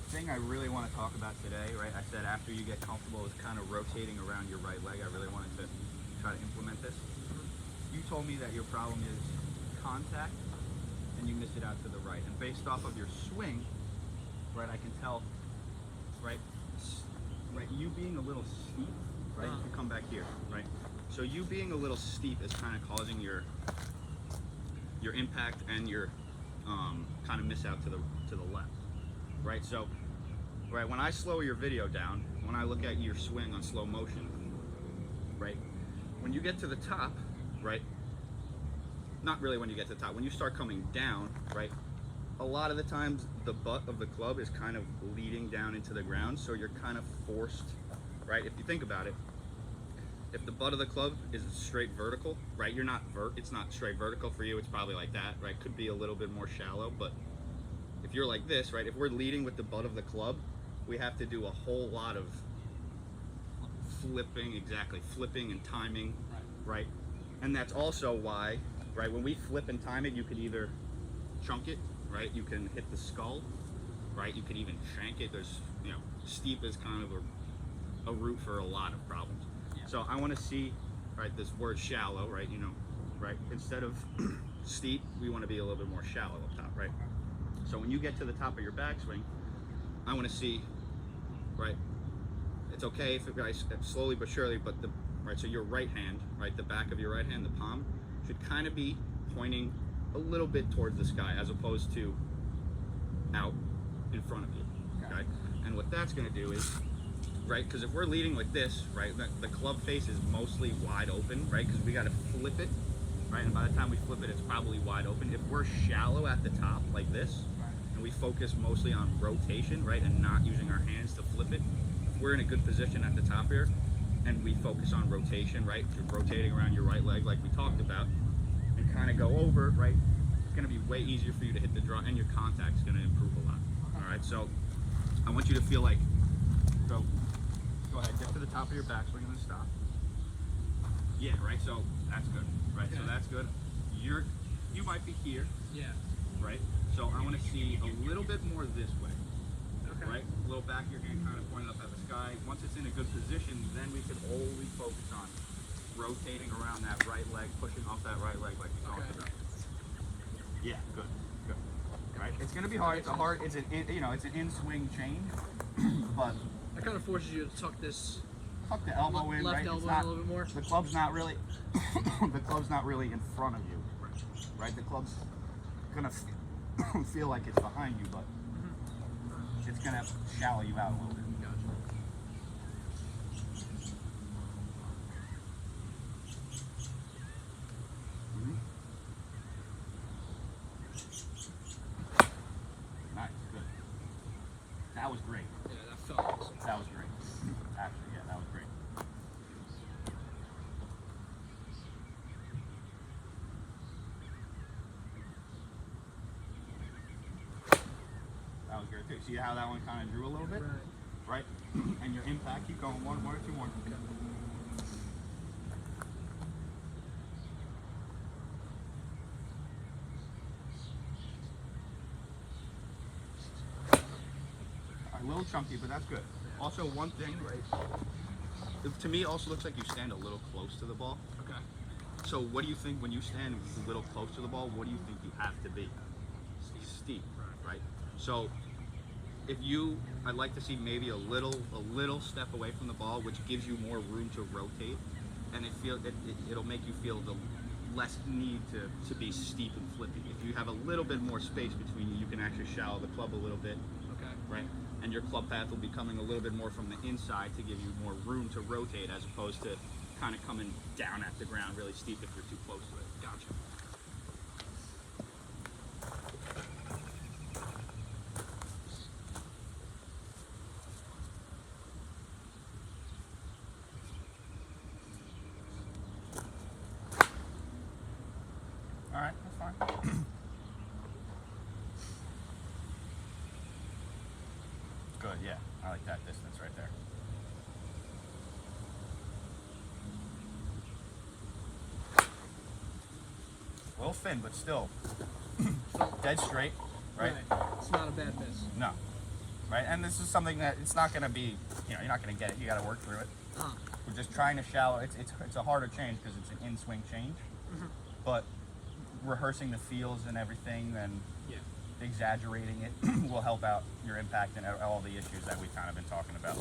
thing I really want to talk about today, right? I said after you get comfortable with kind of rotating around your right leg, I really wanted to try to implement this. You told me that your problem is contact and you miss it out to the right. And based off of your swing, right, I can tell, right, you being a little steep, right, if you come back here, right? So you being a little steep is kind of causing your impact and your kind of miss out to the left, right? So, right, when I slow your video down, when I look at your swing on slow motion, right, when you get to the top, right, not really when you get to the top, when you start coming down, right, a lot of the times the butt of the club is kind of leading down into the ground, so you're kind of forced, right? If you think about it, if the butt of the club is straight vertical, right, it's not straight vertical for you, it's probably like that, right? Could be a little bit more shallow, but if you're like this, right, if we're leading with the butt of the club, we have to do a whole lot of flipping and timing, right? And that's also why, right, when we flip and time it, you could either chunk it, right? You can hit the skull, right? You could even shank it. There's, steep is kind of a root for a lot of problems. Yeah. So I want to see, right, this word shallow, right? Right? Instead of steep, we want to be a little bit more shallow up top, right? So when you get to the top of your backswing, I want to see, right? It's okay if it slowly but surely, but so your right hand, right, the back of your right hand, the palm, should kind of be pointing a little bit towards the sky as opposed to out in front of you, okay? And what that's going to do is, right, because if we're leading like this, right, the club face is mostly wide open, right, because we got to flip it, right, and by the time we flip it, it's probably wide open. If we're shallow at the top like this, and we focus mostly on rotation, right, and not using our hands to flip it, if we're in a good position at the top here, and we focus on rotation, right, rotating around your right leg like we talked about, and kind of go over, right, it's going to be way easier for you to hit the draw, and your contact is going to improve a lot. All right, so I want you to feel like, go ahead, get to the top of your backswing and then stop. Yeah, right, so that's good, right, so that's good. You might be here, right, so I want to see a little bit more this way, right, a little back of your hand kind of pointed up at the sky. Once it's in a good position, then we can only focus on rotating around that right leg, pushing off that right leg like we talked about. Yeah, good. Right, it's going to be hard. It's an in-swing change, but it kind of forces you to tuck the elbow in, left right? elbow a little bit more. The club's not really, in front of you, right? The club's gonna feel like it's behind you, but it's gonna shallow you out a little bit. Nice, good. That was great. Yeah, that felt awesome. That was great. Actually, yeah, that was great. That was good too. See how that one kind of drew a little bit? Right? And your impact, keep going. One or two more. A little chunky, but that's good. Also, one thing, right? To me, it also looks like you stand a little close to the ball. Okay. So, what do you think when you stand a little close to the ball? What do you think you have to be? Steep, right? So, I'd like to see maybe a little step away from the ball, which gives you more room to rotate, and it'll make you feel the less need to be steep and flippy. If you have a little bit more space between you, you can actually shallow the club a little bit. Okay. Right? And your club path will be coming a little bit more from the inside to give you more room to rotate as opposed to kind of coming down at the ground really steep if you're too close to it. Gotcha. All right, that's fine. Good, yeah. I like that distance right there. A little thin, but still dead straight, right? It's not a bad miss. No. right? And this is something that it's not going to be, you're not going to get it. You got to work through it. Uh-huh. We're just trying to shallow. It's a harder change because it's an in-swing change, but rehearsing the feels and everything, and Yeah. exaggerating it will help out your impact and all the issues that we've kind of been talking about.